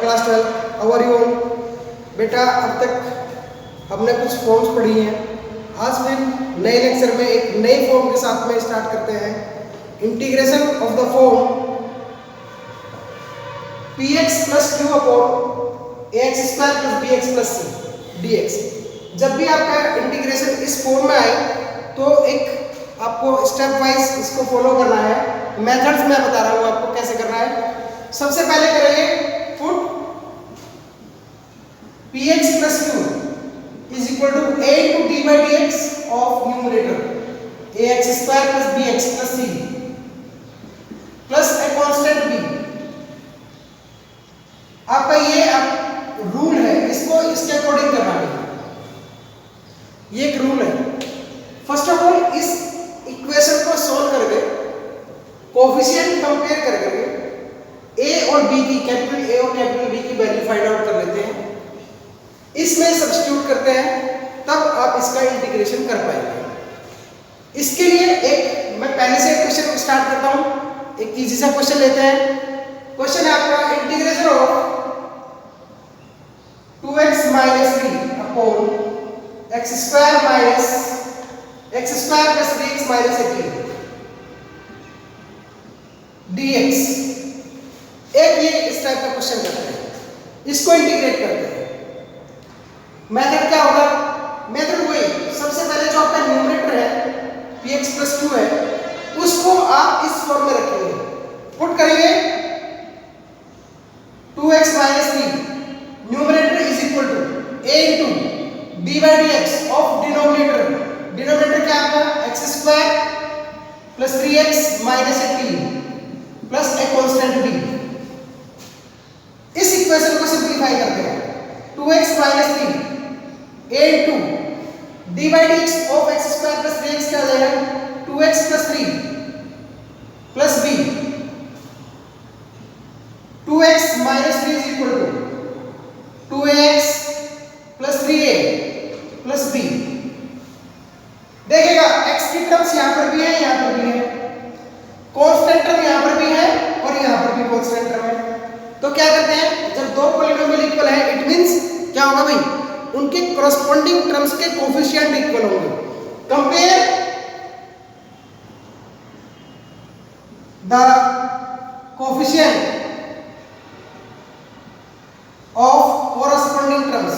Class 12 how are you? बेटा अब तक हमने कुछ फॉर्म्स पढ़ी हैं, आज फिर नए लेक्चर में एक नई फॉर्म के साथ में स्टार्ट करते हैं। Integration of the form px plus Q upon ax square plus bx plus c dx। जब भी आपका इंटीग्रेशन इस फॉर्म में आए तो एक आपको स्टेप वाइज इसको फॉलो करना है। मेथड्स मैं बता रहा हूँ आपको कैसे करना है। सबसे पहले करेंगे put px plus q is equal to a into d by d x of numerator ax square plus bx plus c plus a constant b। आपका ये रूल है, इसको इसके अकॉर्डिंग करना है। ये एक रूल है। फर्स्ट ऑफ ऑल इस इक्वेशन को सॉल्व करके कोएफिशिएंट कंपेयर करके a और b की, कैपिटल A और कैपिटल B की वैल्यू फाइंड आउट कर लेते हैं। इसमें सब्स्टिट्यूट करते हैं, तब आप इसका इंटीग्रेशन कर पाएंगे। इसके लिए एक मैं पहले से क्वेश्चन स्टार्ट करता हूं। एक इजी सा क्वेश्चन लेते हैं। क्वेश्चन है आपका integration of 2x minus 3 upon x square minus x square plus 3x minus 18 dx। एक ये इस टाइप का क्वेश्चन करते हैं, इसको इंटीग्रेट करते हैं। मेथड क्या होगा? मेथड वही, सबसे पहले जो आपका न्यूमरेटर है px प्लस q है, उसको आप इस फॉर्म में रखेंगे। पुट करेंगे 2x minus 3 numerator is equal to a into d by d x of denominator. Denominator क्या आपका x square plus 3x minus 18 plus a constant b। इस इक्वेशन को सिंपलीफाई करते हैं। 2x minus 3 a into d by d x of x square plus 3x क्या आ जाएगा? 2x plus 3 plus b। 2x minus 3 is equal to 2ax plus 3a plus b। देखिएगा x की terms यहां पर भी है, यहां पर भी है, कांस्टेंट टर्म यहां पर भी है और यहां पर भी कांस्टेंट टर्म है। तो क्या करते हैं, जब दो पॉलिनोमियल इक्वल है, इट मींस क्या होगा भाई, उनके कॉरस्पॉन्डिंग टर्म्स के कोएफिशिएंट इक्वल होंगे। Compare the coefficient of corresponding terms.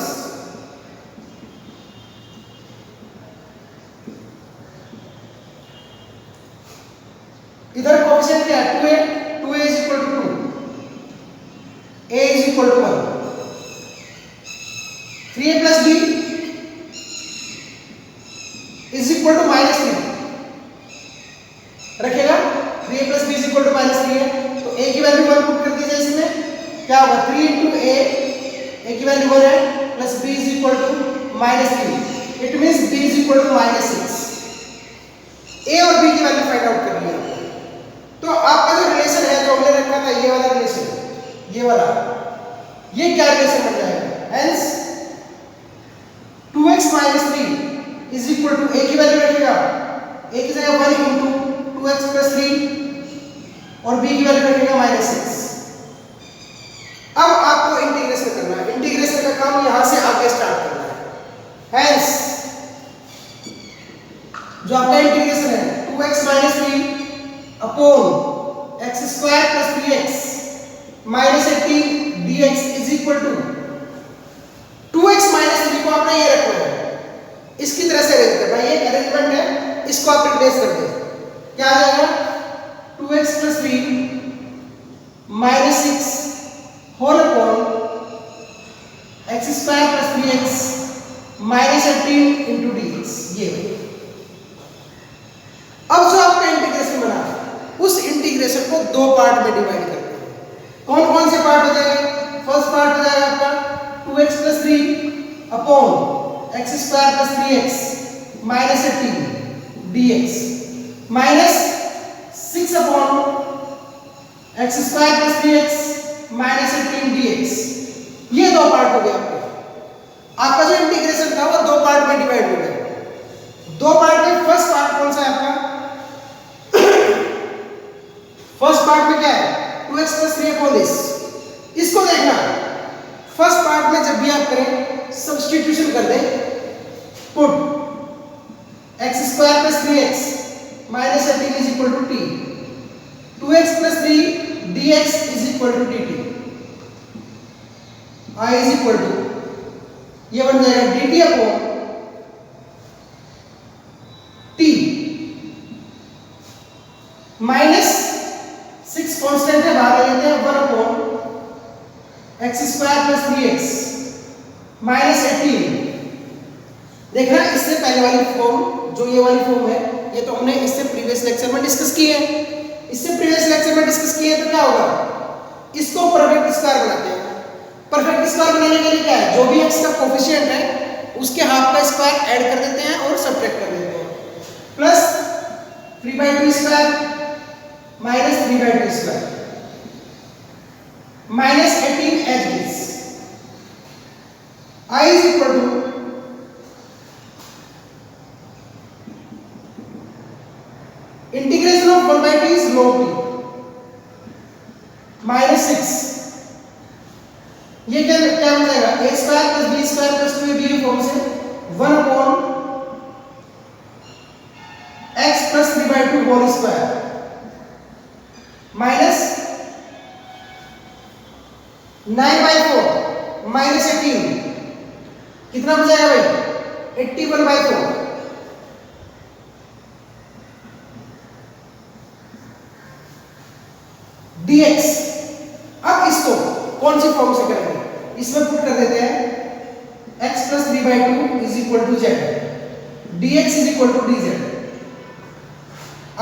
इधर कोएफिशिएंट क्या है? 2a is equal to 2, a is equal to 1, 3a plus b is equal to minus 3 रखेगा। 3a plus b is equal to minus 3 है, तो a की value 1 put कर दीजिए। इसमें क्या होगा? 3 इंटू a की वैल्यू 1 है, plus b is equal to minus 3। It means b is equal to minus 6। a और b की वैल्यू फाइंड आउट कर लिया। तो आपका जो रिलेशन है, जो हमने रखा था, ये वाला रिलेशन, ये वाला, ये क्या रिलेशन बन जाएगा? Hence 2x minus 3 is equal to a की वैल्यू रखेगा, a की जगह 1 इंटू 2x प्लस 3 और b की वैल्यू रखेगा माइनस 6। अब आपको इंटीग्रेशन करना है। इंटीग्रेशन का काम यहां से आगे स्टार्ट करना है। हेंस जो आपका इंटीग्रेशन है 2x minus 3 upon x square plus 3x minus 18 dx is equal to 2x minus 3 को आपने ये रखना है, इसकी तरह से अरेंज करना है। ये अरेंजमेंट है, इसको आप रिप्लेस कर दें। क्या आ जाएगा? 2x plus 3 minus 6 whole upon x square plus 3x minus 18 into dx। ये अब जो आपका इंटीग्रेशन बना, उस इंटीग्रेशन को दो पार्ट में डिवाइड करते हैं। कौन कौन से पार्ट हो जाएंगे? फर्स्ट पार्ट हो जाएगा आपका 2x plus 3 upon x square plus 3x minus 18 dx minus 6 upon x square plus 3x minus 18 dx। ये दो पार्ट हो गए आपके। आपका जो इंटीग्रेशन था वो दो पार्ट में डिवाइड हो गया। दो पार्ट में फर्स्ट पार्ट कौन सा है आपका? फर्स्ट पार्ट में क्या है? 2x plus 3 upon this. इसको देखना पार्ट में जब भी आप करें सब्स्टिट्यूशन कर दें, put x square plus 3x minus 18 is equal to t, 2x plus 3 dx is equal to dt, I is equal to ये बन जाएगा dt upon t minus 6 constant है बाहर ले लेते हैं, 1 upon x square plus 3x minus 18। देखना इससे पहले वाली फॉर्म जो ये वाली फॉर्म है, ये तो हमने इससे प्रीवियस लेक्चर में डिस्कस की है, इससे प्रीवियस लेक्चर में डिस्कस किए तो क्या होगा, इसको परफेक्ट स्क्वायर बनाते हैं। परफेक्ट स्क्वायर बनाने के लिए क्या है, जो भी x का कोफिशिएंट है उसके हाफ का स्क्वायर ऐड कर देते हैं और सब्ट्रैक्ट कर देते हैं, plus 3/2 square minus 3/2 square minus 18 as this, I is equal to integration of 1/t is log t minus 6, ये क्या बन जाएगा a square plus b square plus 2ab की फॉर्म से 1 upon x plus 3/2 whole square minus 9/4 minus 18, कितना बचेगा भाई 81/4 dx। अब इसको कौन सी फॉर्म से करेंगे, इसमें पुट कर देते हैं x plus 3/2 is equal to z, dx is equal to dz,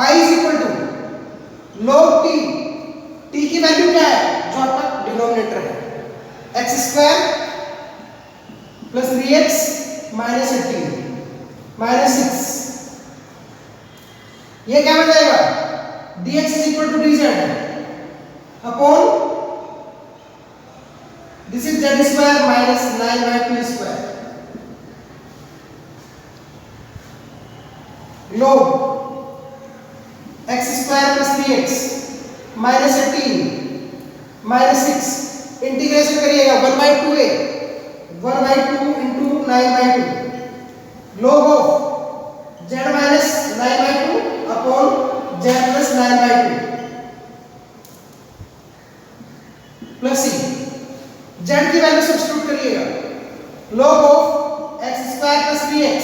I is equal to log t, t की वैल्यू क्या है जो आपका डिनोमिनेटर है, x square plus 3x minus 18 minus 6, ये क्या बन जाएगा dx is equal to dz upon this is z square minus 9/2 square log x square plus 3x minus 18 minus 6, integration करिएगा 1/2 है 1/2 into 9/2 log of z minus 9/2 upon z plus 9/2 plus c, z की value substitute करिएगा log of x square plus 3x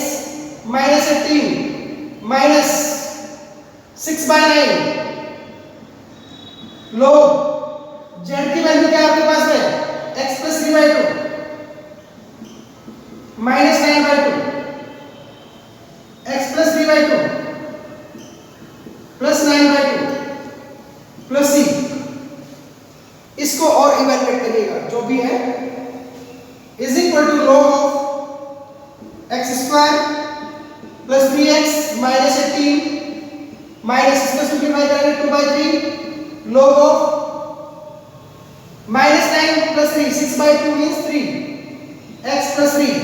minus 18 minus 6/9 log z की value क्या है आपके पास में x plus 3/2 minus 9/2 x plus 3/2 plus 9/2 plus c, इसको और इवैल्यूएट करिएगा जो भी है is equal to log of x square plus 3x minus 18 minus इसको सिंपलीफाई करेंगे 2/3 log of minus 9 plus 3 6/2 means 3 x plus 3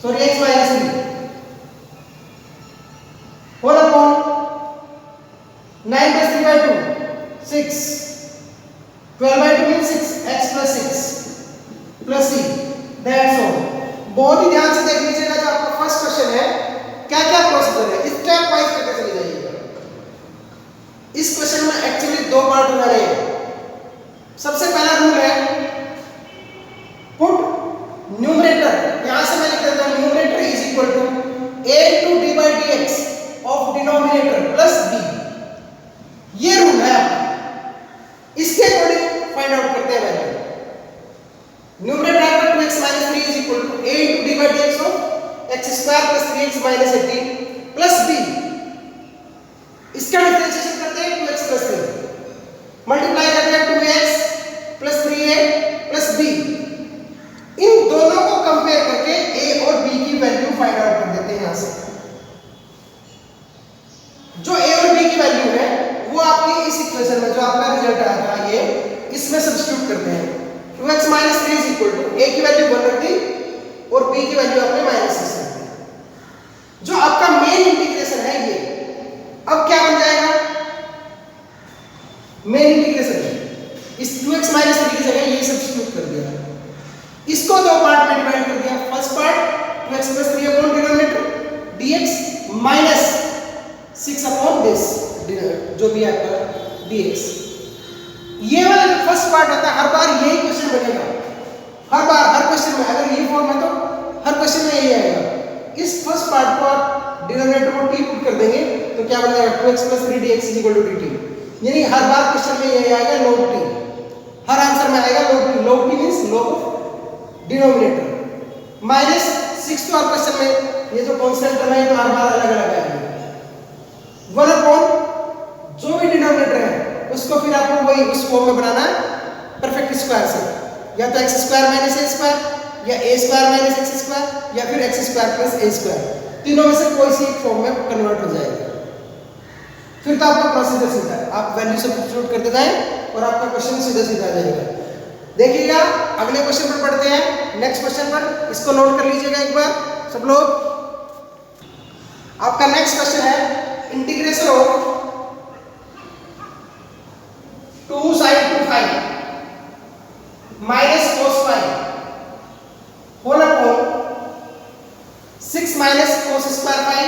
sorry x minus 3 whole upon 9 plus 3/2 6 12/2 means 6 x plus 6 plus c, that's all. बहुत ही ध्यान से देख लीजिएगा, जो आपका फर्स्ट क्वेश्चन है क्या क्या प्रोसीजर है स्टेप वाइज करके चले जाइएगा। इस क्वेश्चन में एक्चुअली दो पार्ट बना रहे हैं। सबसे पहला रूल है पुट न्यूमरेटर, यहां से मैं लिख देता हूं numerator is equal to a into d by dx of denominator plus b, ये रूल है आपका, इसके अकॉर्डिंग फाइंड आउट करते हैं वैल्यू। न्यूमरेटर आपका 2x 3 is equal to a into d by dx of x square plus 3x minus 18 plus b, इसका differentiation करते हैं 2x प्लस 3 मल्टीप्लाई करते हैं 2x plus 3a plus b, इन दोनों को कंपेयर करके a और b की वैल्यू फाइंड आउट कर देते हैं। यहां से जो a और b की वैल्यू है वो आपकी इस इक्वेशन में जो आपका रिजल्ट आया था ये इसमें सब्स्टिट्यूट करते हैं। 2x 3 is equal to a की वैल्यू 1 रख दी और b की वैल्यू आपने -6 रख दी। जो आपका मेन इंटीग्रेशन है ये अब क्या बन जाएगा, मेन इंटीग्रेशन इस 2x 3 की जगह ये सब्स्टिट्यूट कर दिया इसको दो पार्ट में डिवाइड कर दिया। First part 2x plus 3 upon denominator dx minus 6 upon this जो भी आपका dx। ये वाला जो फर्स्ट पार्ट होता है हर बार यही क्वेश्चन बनेगा, हर बार हर क्वेश्चन में। अगर ये फॉर्म है तो हर क्वेश्चन में यही आएगा। इस फर्स्ट पार्ट को आप डिनोमिनेटर को t पुट कर देंगे तो क्या बन जाएगा 2x plus 3 dx is equal to dt। यानी हर बार क्वेश्चन में यही आएगा log t, हर आंसर में आएगा log t। log t means log of denominator minus 6 तो हर क्वेश्चन में ये जो कांस्टेंट टर्म है तो हर बार अलग अलग आएगा। 1 अपॉन जो भी डिनोमिनेटर है उसको फिर आपको वही उस फॉर्म में बनाना है परफेक्ट स्क्वायर से, या तो x square minus a square या a square minus x square या फिर x square plus a square. तीनों में से कोई सी एक फॉर्म में कन्वर्ट हो जाएगा। फिर तो आपका प्रोसीजर सीधा है, आप वैल्यू सब्स्टिट्यूट करते जाएं और आपका क्वेश्चन सीधा सीधा जाएगा। देखिएगा अगले क्वेश्चन पर पढ़ते हैं, नेक्स्ट क्वेश्चन पर। इसको नोट कर लीजिएगा एक बार सब लोग। आपका नेक्स्ट क्वेश्चन है integration of 2 sin 2 phi minus cos phi whole upon 6 minus cos square phi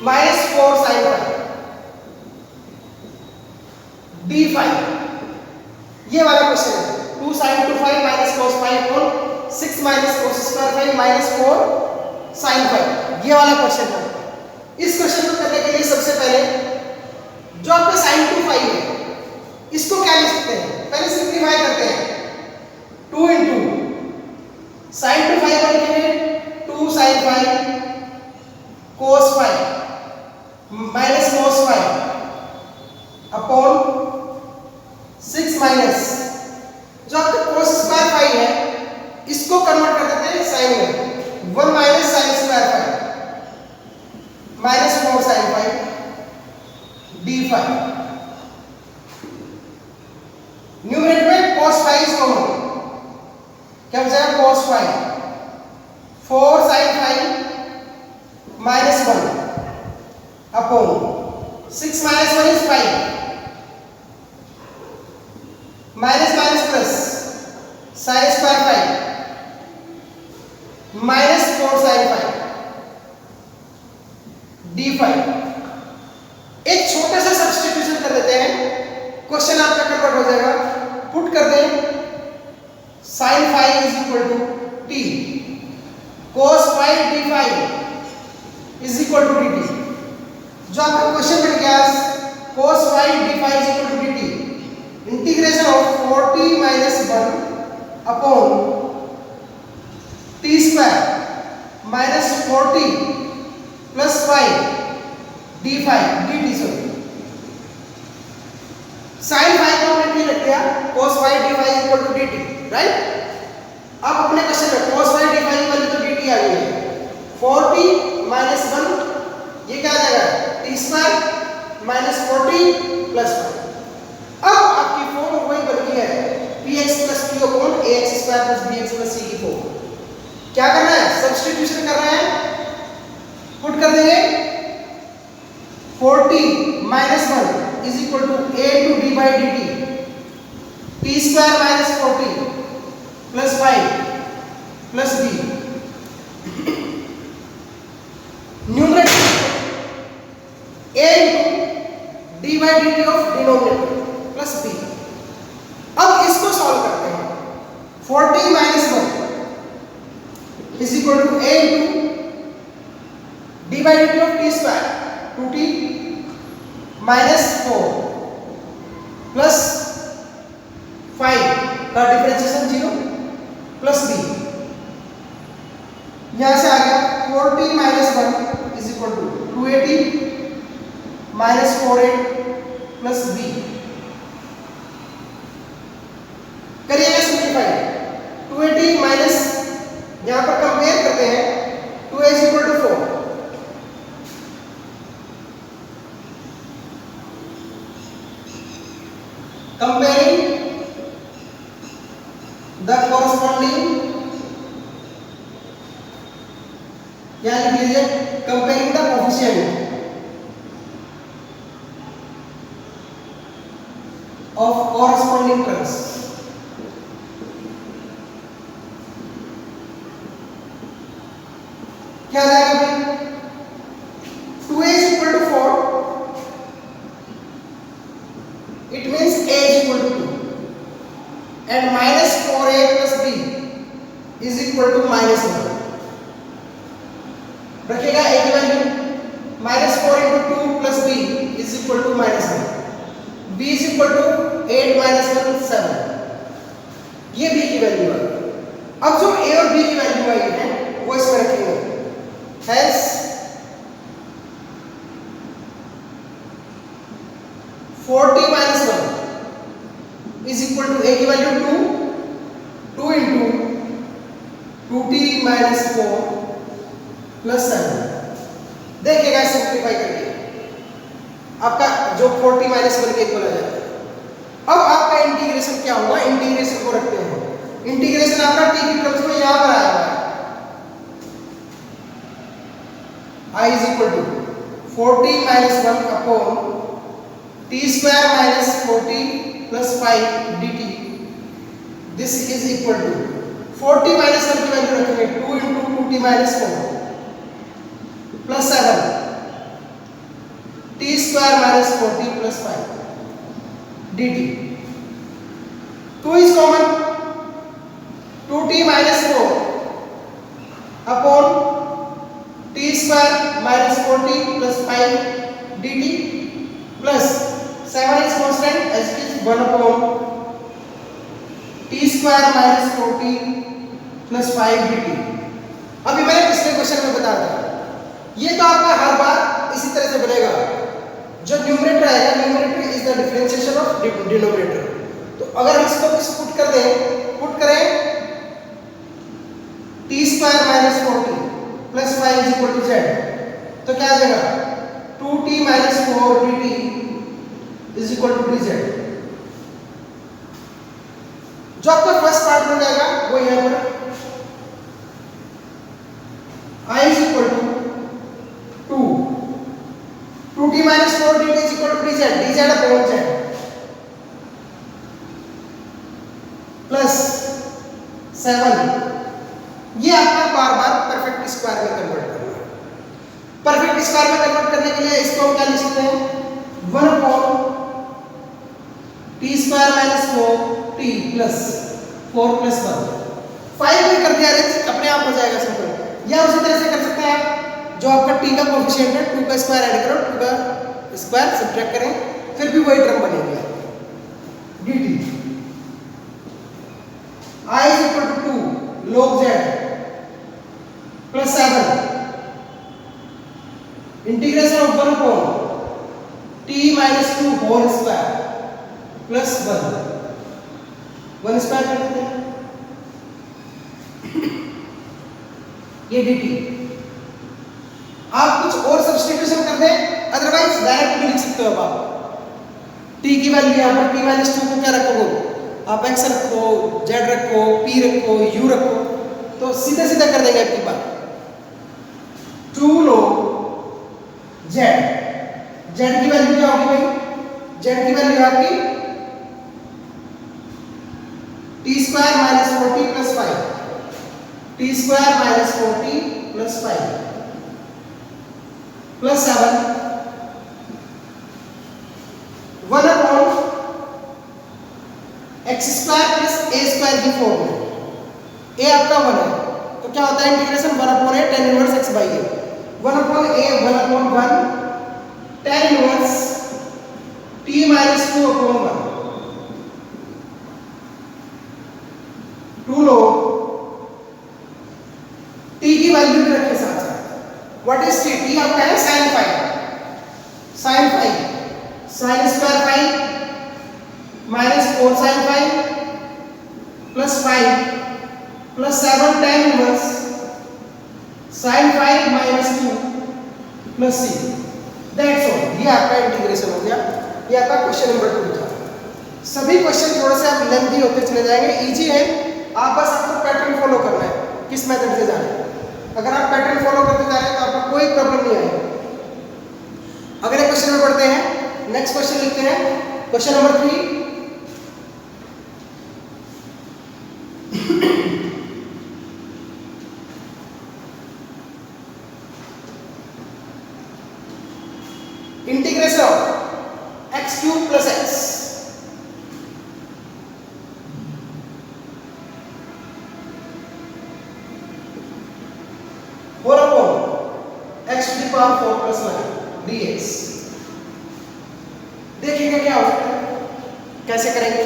minus 4 sin phi d phi। ये वाला क्वेश्चन है 2 sin 2 phi minus cos phi upon 6 minus cos square phi minus 4 sin phi। ये वाला question है। इस question को करने के लिए सबसे पहले जो आपका sin 2 phi है इसको क्या लिख सकते हैं, पहले सिंपलीफाई करते हैं। 2 into sin 2 phi को लिखेंगे 2 sin phi cos phi minus cos phi upon 6 minus जो आपका cos स्क्वायर phi है इसको कन्वर्ट कर देते हैं sin में, 1 minus sin square phi minus 4 sin phi d phi। Numerator में cos phi इज कॉमन, क्या बचेगा cos phi 4 sin phi minus 1 upon 6 minus 1 is 5 minus minus plus sin square phi minus 4 sin phi d phi। एक छोटा सा substitution कर देते हैं, question आपका कन्वर्ट हो जाएगा। पुट कर दें sin phi is equal to t cos phi d phi is equal to dt। जो आपका क्वेश्चन बन गया cos phi d phi is equal to dt integration of 40 minus 1 upon t square minus 40 plus 5 d phi dt। Sorry sin phi को हमने t रख दिया, cos phi d phi equal to dt, right. अब अपने question में cos phi d phi की value तो dt आ गई है, 40 माइनस 1 ये क्या आ जाएगा t स्क्वायर माइनस 40 प्लस 5। अब आपकी फॉर्म वही बन गई है px plus q upon ax square plus bx plus c की फॉर्म। क्या करना है, सब्स्टिट्यूशन कर रहे हैं, पुट कर देंगे 40 minus 1 is equal to a to d by dt t square minus 40 plus 5 plus b। Numerator a into d by dt of denominator plus b। अब इसको सॉल्व करते हैं। 40 minus 1 is equal to a into d by dt of t square 2t minus 4 plus 5 का differentiation 0 plus b। यहां से आ गया 40 minus 1 is equal to 280 minus 48 plus b। करिएगा सिंपलीफाई, 280 माइनस यहां पर कंपेयर करते हैं 2a is equal to 4 comparing the corresponding, या लिख लीजिए comparing the coefficient of corresponding terms. क्या आ जाएगा भाई? 2a is equal to 4, it means a is equal to 2, and minus 4a plus b is equal to minus 1। रखेगा a की value, minus 4 into 2 plus b is equal to minus 1, b is equal to 8 minus 1 7, ये b की value है। अब जो a और b की value आई है वो इसमें रखेंगे। Hence 40 minus 1 is equal to a की value 2 into 2t minus 4 plus 7। देखिएगा सिंप्लीफाई करके आपका जो 40 minus 1 के इक्वल आ जाता है। अब आपका इंटीग्रेशन क्या होगा? इंटीग्रेशन को रखते हैं। इंटीग्रेशन आपका t की टर्म्स में यहां पर आया हुआ है। I is equal to 40 minus 1 upon t square minus 40 plus 5 dt। This is equal to 40 minus 1 की वैल्यू रखेंगे 2 into 2t minus 4 plus 7 t square minus 40 plus 5 dt। 2 is common, 2t minus 4 upon t square minus 40 plus 5 dt plus 7 is constant as it is 1 upon t square minus 40 plus 5 dt। अभी मैंने पिछले question में बता दिया, ये तो आपका हर बार इसी तरह से बनेगा। जो न्यूमरेटर आएगा, numerator is the differentiation of denominator. तो अगर हम इसको पुट कर दें, पुट करें t square minus 40 plus 5 is equal to z, तो क्या आ जाएगा? 2t minus 4 dt is equal to dz। जो आपका फर्स्ट पार्ट बन जाएगा वो यहां पर I is equal to 2t minus 4 dt is equal to dz, dz upon z plus 7। ये आपका बार बार परफेक्ट स्क्वायर में कन्वर्ट करना है। परफेक्ट स्क्वायर में कन्वर्ट करने के लिए इसको हम क्या लिख सकते हैं? 1 upon T square minus 4t plus 4 plus 1। 5 में कर दिया अरेंज, अपने आप हो जाएगा सिंपल। या उसी तरह से कर सकते हैं आप, जो आपका t का कोएफिशिएंट है 2 का स्क्वायर ऐड करो, 2 का स्क्वायर सब्ट्रैक्ट करें, फिर भी वही टर्म बनेगी dt। I is equal to 2 log z plus 7 integration of 1 upon t minus 2 whole square plus 1 square कर देते हैं, ये dt। आप कुछ और सब्स्टिट्यूशन कर दें, अदरवाइज डायरेक्ट भी लिख सकते हो। आप t की वैल्यू यहां पर t minus 2 को क्या रखोगे? आप x रखो, z रखो, p रखो, u रखो, तो सीधा सीधा कर देंगे आपकी बात। 2 log z, z की वैल्यू क्या होगी भाई? z की वैल्यू आपकी t square minus 40 plus 5, t square minus 40 plus 5 plus 7 1 upon x square plus a square की फॉर्म में। ए आपका 1 है, तो क्या होता है integration 1 upon a tan inverse x by a. 1 upon a 1 upon 1 tan inverse t minus 2 upon 1 2 लो t की वैल्यू भी रखे साथ साथ। What is t? t आपका है sin 5, sin 5 sin square 5 minus 4 sin 5 plus 5 plus 7 tan inverse sin 5 minus 2 plus 6। That's all. ये आपका इंटीग्रेशन हो गया। ये आपका क्वेश्चन नंबर 2 था। सभी क्वेश्चन थोड़े से आप लेंथी होते चले जाएंगे, इजी है। आप बस आपको पैटर्न फॉलो करना है, किस मेथड से जाना है। अगर आप पैटर्न फॉलो करते जा रहे हैं तो आपको कोई प्रॉब्लम नहीं आएगी। अगले क्वेश्चन में पढ़ते हैं। नेक्स्ट क्वेश्चन लिखते हैं, question number 3। Power 4 plus 9 dx। देखिएगा क्या हो सकता है, कैसे करेंगे।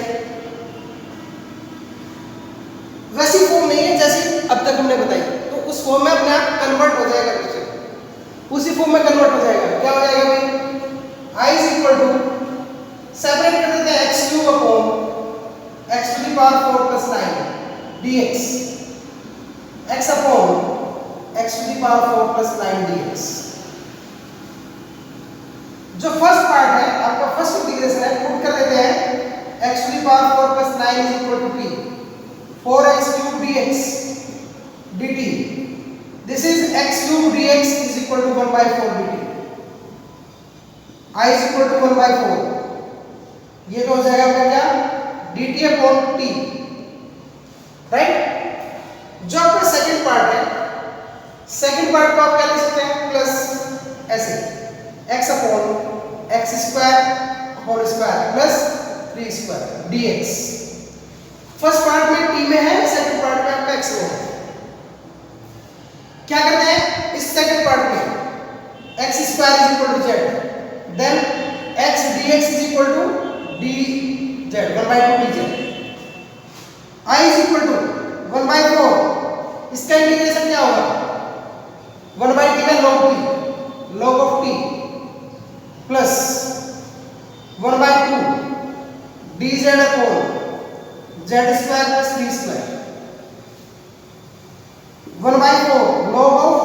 वैसी फॉर्म नहीं है जैसी अब तक हमने बताई, तो उस फॉर्म में अपने आप कन्वर्ट हो जाएगा क्वेश्चन, उसी फॉर्म में कन्वर्ट हो जाएगा। क्या हो जाएगा भाई, I is equal to, separate कर देते हैं x cube upon x to the power 4 plus 9 dx, x upon x to the power 4 plus 9 dx। जो फर्स्ट पार्ट है आपका, फर्स्ट इंटीग्रेशन है, पुट कर देते हैं x to the power 4 plus 9 is equal to p 4x cube dx dt। This is x cube dx is equal to 1/4 dt। I is equal to 1/4, ये तो हो जाएगा आपका क्या, dt अपॉन t, राइट। जो आपका सेकंड पार्ट है, second part को आप क्या लिख सकते हैं, प्लस ऐसे x upon x square whole square plus 3 square dx। First part में t में है, सेकंड पार्ट में आपका x में है। क्या करते हैं इस सेकंड पार्ट में, x square is equal to z, then x dx is equal to dz 1/2 dz। I is equal to 1/4, इसका इंटीग्रेशन क्या होगा, 1/t का log t, log of t plus 1/2 dz upon z square plus 3 square 1/4 log of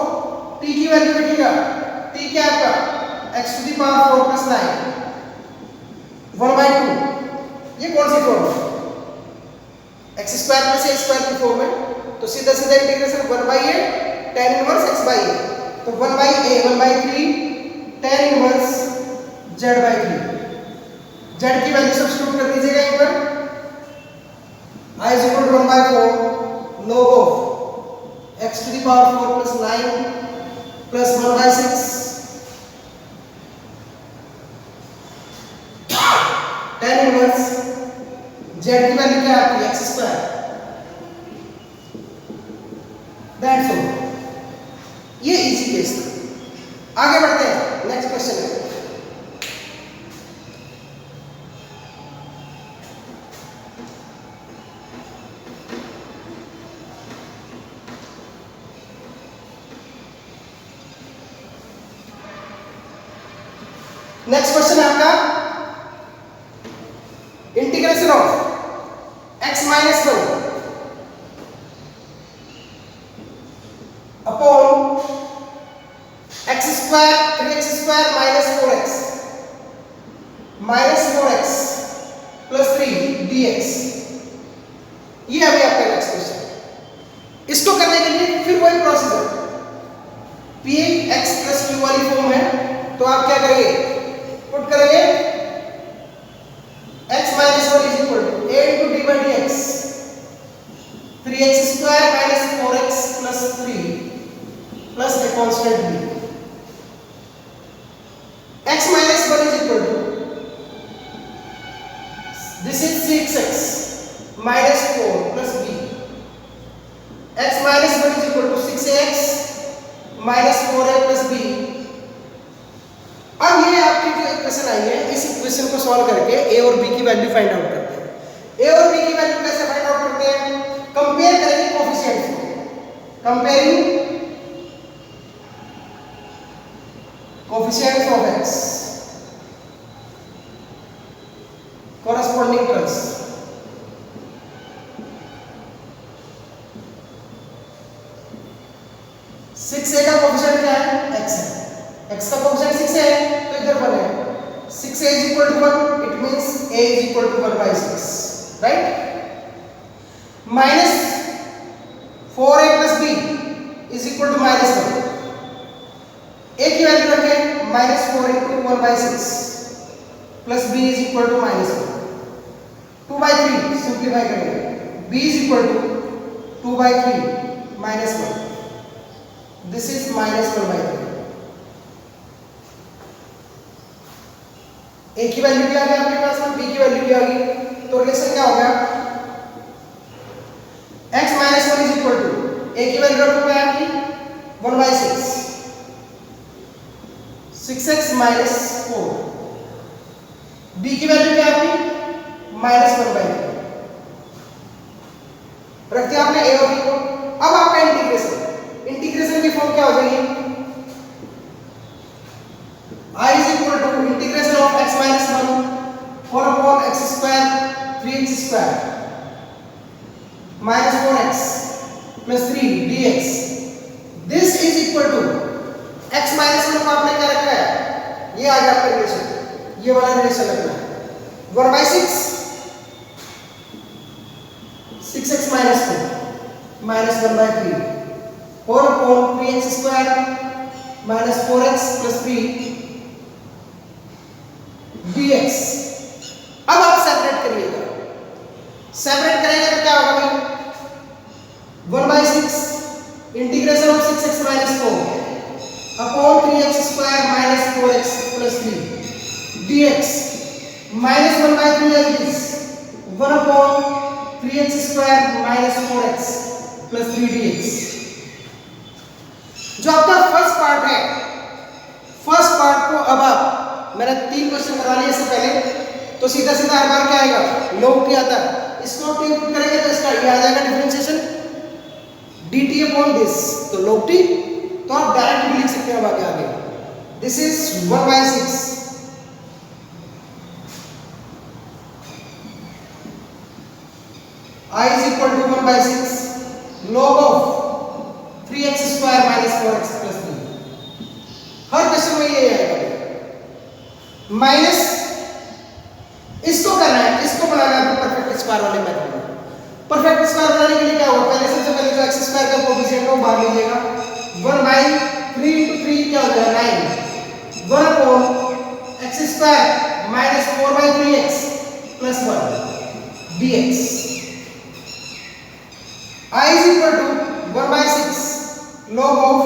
t की value रखिएगा, t क्या है आपका x to the power 4 plus 9 1/2। ये कौन सी फॉर्म है, x square plus a square की फॉर्म है, तो सीधा सीधा integration 1/a tan inverse x by a, तो 1/a 1/3 tan inverse z/3। z की वैल्यू सब्स्टिट्यूट कर दीजिएगा एक बार, I is equal to 1/4 log of x to the power 4 plus 9 plus 1/6 tan inverse z की वैल्यू क्या है आपकी, x स्क्वायर। दैट्स ऑल, ये इजी केस था। आगे बढ़ते हैं, नेक्स्ट क्वेश्चन है। नेक्स्ट क्वेश्चन है आपका, integration of x minus 1 upon x square 3x square minus 4x plus 3 dx। ये अभी आपका नेक्स्ट क्वेश्चन। इसको करने के लिए फिर वही प्रोसेस है, px प्लस q वाली फॉर्म है, तो आप क्या करेंगे, पुट करेंगे x minus 1 is equal to a into d by d x 3x square minus 4x plus 3 plus a constant b। x minus 1 is equal to, this is 6x minus 4 plus b। x minus 1 is equal to 6x minus 4a plus b। अब ये आपकी जो equation आई है, इस equation को solve करके a और b की वैल्यू फाइंड आउट करते हैं। a और b की वैल्यू कैसे फाइंड आउट करते हैं, कंपेयर करेंगे कोफिशिएंट्स को, comparing coefficients of x corresponding terms। Six a का कोफिशिएंट क्या है, x है, x का कोफिशिएंट 6 है, तो इधर 1 है, 6a is equal to 1, it means a is equal to 1/6, right? minus 4a plus b is equal to minus 1। a की वैल्यू रखें minus 4 into 1/6 plus b is equal to minus 1। 2/3 simplify करेंगे, b is equal to 2/3 minus 1, this is minus 1/3। a की value क्या आ गई आपके पास में, b की वैल्यू क्या आ गई, तो रिलेशन क्या हो गया, x minus 1 is equal to, a की वैल्यू रखो क्या आपकी 1/6 6x माइनस 4, b की वैल्यू क्या आपकी -1/3 रखते हैं आपने a और b को। अब आपका इंटीग्रेशन की फॉर्म क्या हो जाएगी, I is equal to integration of x minus 1 4 upon x square 3x square minus 4x plus 3 dx. This is equal to x minus 1 को आपने क्या रखा है, ये आ गया आपका रिलेशन, ये वाला रिलेशन रखना है 1/6 6x minus 2 minus 1/3 4 upon 3x square minus 4x plus 3 dx. अब आप सेपरेट करिएगा, सेपरेट करेंगे तो क्या होगा भाई 1/6 integration of 6x minus 4 upon 3x square minus 4x plus 3 dx minus 1/3 as it is 1 upon 3x square minus 4x plus 3 dx. जो आपका फर्स्ट पार्ट है, फर्स्ट पार्ट को अब आप, मैंने 3 क्वेश्चन करा लिए इससे पहले, तो सीधा सीधा हर बार क्या आएगा log t आता है, इसको t पुट करेंगे तो इसका ये आ जाएगा डिफरेंशिएशन dt अपॉन दिस, तो log t, तो आप डायरेक्ट भी लिख सकते हैं अब आगे this is 1/6 I is equal to 1/6 log of 3x square minus 4x plus 3. Her question में ये आएगा माइनस, इसको करना है, इसको बनाना है परफेक्ट स्क्वायर वाले मेथड में। परफेक्ट स्क्वायर बनाने के लिए क्या होगा, पहले सबसे पहले जो x स्क्वायर का कोएफिशिएंट है वो बाहर लीजिएगा 1/3 into 3 क्या हो जाएगा 9 1 upon x square minus 4/3x plus 1 dx. I is equal to 1/6 log of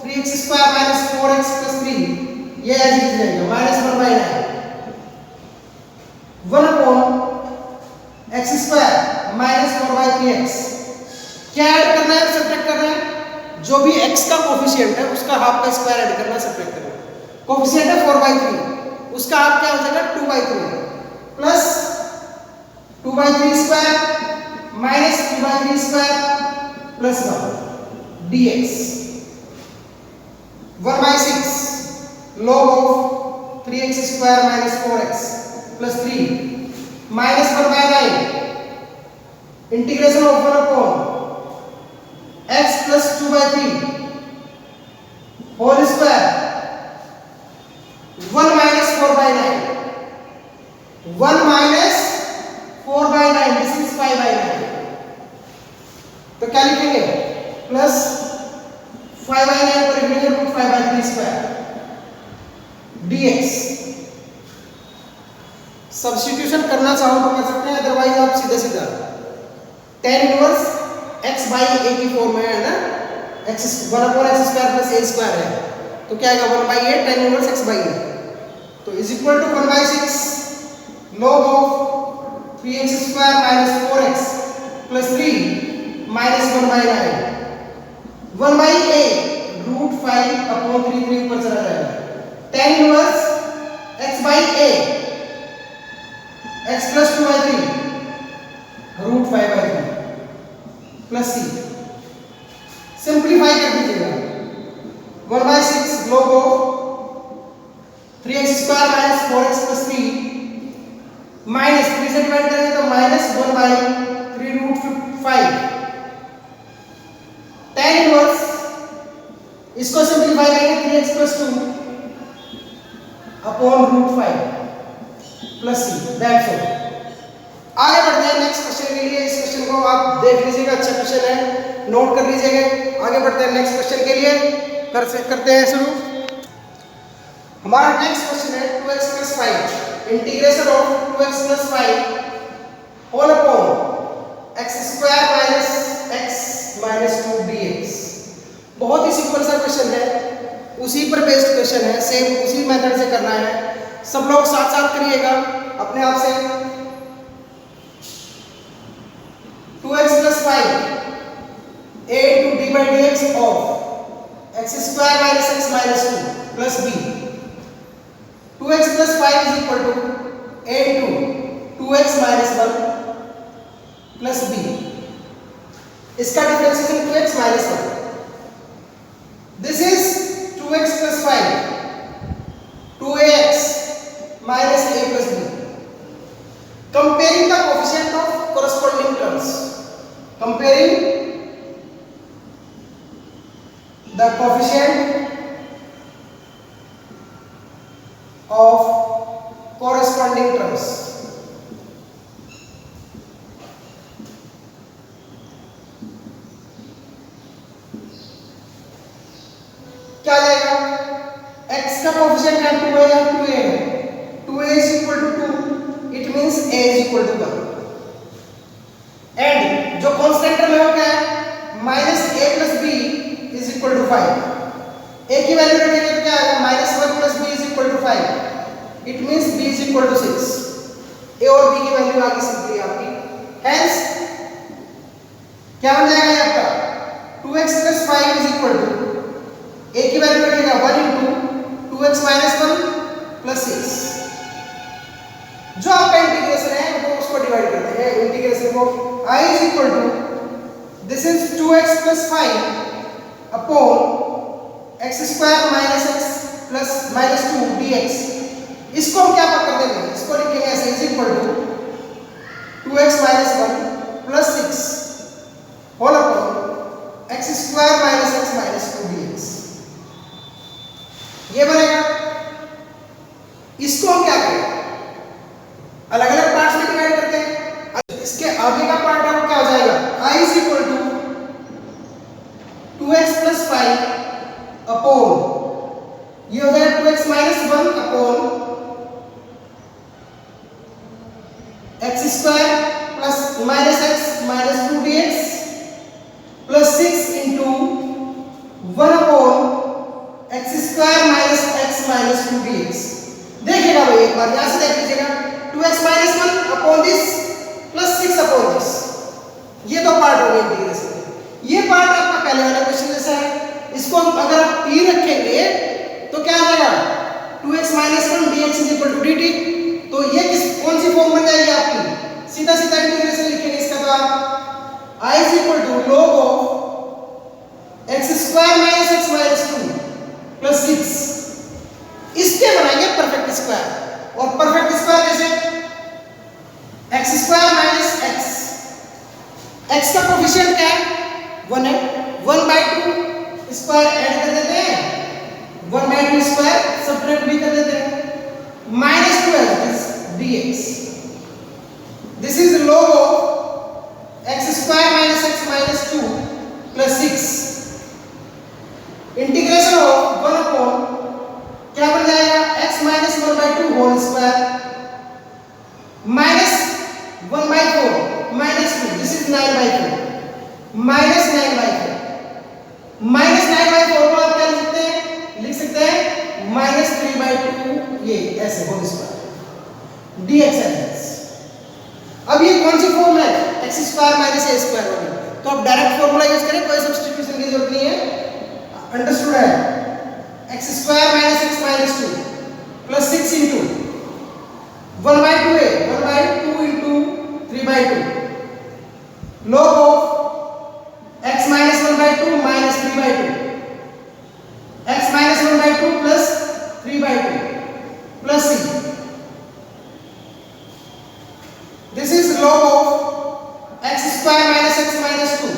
3x square minus 4x plus 3, ये एज इट इज रहेगा -1/9 1 upon x square minus 4/3x. क्या ऐड करना है, सब्ट्रैक्ट करना है, जो भी x का कोएफिशिएंट है उसका हाफ का स्क्वायर ऐड करना है, सब्ट्रैक्ट करना है। कोएफिशिएंट है 4/3, उसका हाफ क्या हो जाएगा 2/3 plus 2/3 square minus 2/3 square plus 1 dx 1/6 log of 3x square minus 4x plus 3 minus 1/9 integration of 1 upon x plus 2/3 whole square 1 minus 4/9 1 minus 4/9 this is 5/9, तो क्या लिखेंगे प्लस 5/9 पर लिखेंगे रूट 5/3 स्क्वायर dx. सब्स्टिट्यूशन करना चाहो तो कर सकते हैं, अदरवाइज आप सीधा सीधा tan inverse x by a की फॉर्म में है ना, x 1 upon x square plus a square है, तो क्या आएगा 1/a tan inverse x by a, तो is equal to 1/6 log of 3x square minus 4x plus 3 minus 1/9 1/a root 5 upon 3 3 ऊपर चला जाएगा tan inverse x by a x plus 2/3 root 5/3 plus c, simplify कर दीजिएगा 1/6 log of 3x square minus 4x plus 3 minus 3 से divide करेंगे तो minus 1/3 root 5 tan inverse, इसको simplify करेंगे 3x plus 2 upon root 5 plus c, that's all. आगे बढ़ते हैं नेक्स्ट क्वेश्चन के लिए, इस क्वेश्चन को आप देख लीजिएगा, अच्छा क्वेश्चन है, नोट कर लीजिएगा। आगे बढ़ते हैं नेक्स्ट क्वेश्चन के लिए, करते हैं शुरू। हमारा नेक्स्ट क्वेश्चन है 2x plus 5 integration of 2x plus 5 whole upon x square minus x minus 2 dx। बहुत ही सिंपल सा क्वेश्चन है, उसी पर बेस्ड क्वेश्चन है, सेम उसी मेथड से करना है। सब लोग साथ साथ करिएगा अपने आप से। 2x plus 5 a into d by dx of x square minus x minus 2 plus b 2x plus 5 is equal to a into 2x minus 1 plus b. इसका differentiation 2x minus 1. This is 2x plus 5, 2ax minus a plus b. Comparing the coefficient of corresponding terms. Comparing the coefficient of corresponding terms. क्या जाएगा? x का coefficient है 2a या 2a है. 2a is equal to 2. It means a is equal to 1. And जो constant term है वो क्या है? minus a plus b is equal to 5. a की वैल्यू रखेंगे तो क्या आएगा? minus 1 plus b is equal to 5. It means b is equal to 6. a और b की वैल्यू आ गई सिंपली आपकी. Hence क्या बन जाएगा ये आपका? 2x plus 5 is equal to a की वैल्यू रखेगा 1 into 2x minus 1 plus 6. जो आपका इंटीग्रेशन है वो उसको डिवाइड करते हैं. इंटीग्रेशन को I is equal to this is 2x plus 5 upon x square minus x plus minus 2 dx. इसको हम क्या कर देंगे? इसको लिखेंगे ऐसे is equal to 2x minus 1 plus 6 whole upon x square minus x minus 2 dx. ये बनेगा. इसको हम क्या करें? अलग अलग पार्ट्स में डिवाइड करते हैं. इसके आगे का पार्ट आपको क्या हो जाएगा? I is equal to 2x plus 5 upon ये हो जाएगा 2x minus 1 upon x square plus minus x minus 2 dx plus 6 into 1 upon x square minus x minus 2 dx. देखिएगा भाई एक बार यहाँ से देख लीजिएगा 2x minus 1 upon this plus 6 upon this. ये तो पार्ट हो गया इंटीग्रेशन. ये पार्ट आपका पहले वाला क्वेश्चन जैसा है. इसको हम अगर आप p रखेंगे तो क्या आ जाएगा? 2x minus 1 dx is equal to dt. तो ये कौन सी फॉर्म बन जाएगी आपकी? सीधा सीधा इंटीग्रेशन लिखेंगे इसका. तो आप I is equal to log of x square minus x minus 2 plus 6. इसके बनाएंगे परफेक्ट स्क्वायर. और परफेक्ट स्क्वायर कैसे? x square minus x. x का कोएफिशिएंट क्या है? 1 है. 1/2 स्क्वायर ऐड कर देते हैं. 1/2 स्क्वायर सब्ट्रैक्ट भी कर देते हैं. minus 2 as this dx. This is log of x square minus x minus 2 plus 6. Integration of 1 upon क्या बन जाएगा? x minus 1/2 whole square minus 1/4 minus 2. This is 9/4 minus 9/4. minus 9/4 को आप क्या लिख सकते हैं? लिख सकते हैं minus 3/2 ये ऐसे होल स्क्वायर dx है. अब ये कौन सी फॉर्म है? x square minus a square वाली. तो आप डायरेक्ट फॉर्मूला यूज करें, कोई सब्स्टिट्यूशन की जरूरत नहीं है. अंडरस्टूड है? x square minus x minus 2 plus 6 into 1/2 है 1/2 into 3/2 log of x minus 1/2 minus 3/2 x minus 1/2 plus 3/2 plus c. This is log of x square minus x minus 2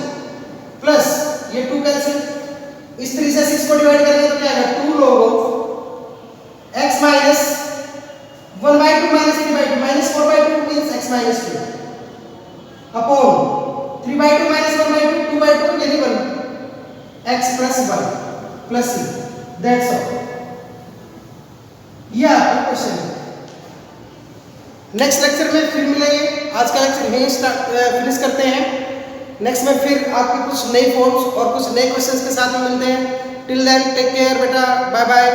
plus ये 2 cancel. इस 3 से 6 को डिवाइड करेंगे तो क्या आएगा? 2 log of x minus 1/2 minus 3/2 minus 4/2 means x minus 2 upon 3/2 minus 1/2 2/2 यानी 1 x plus 1 plus c. That's all. ये आपका क्वेश्चन है. नेक्स्ट लेक्चर में फिर मिलेंगे. आज का लेक्चर यहीं फिनिश करते हैं. नेक्स्ट में फिर आपकी कुछ नई फॉर्म्स और कुछ नए क्वेश्चंस के साथ में मिलते हैं. टिल देन टेक केयर बेटा. Bye bye.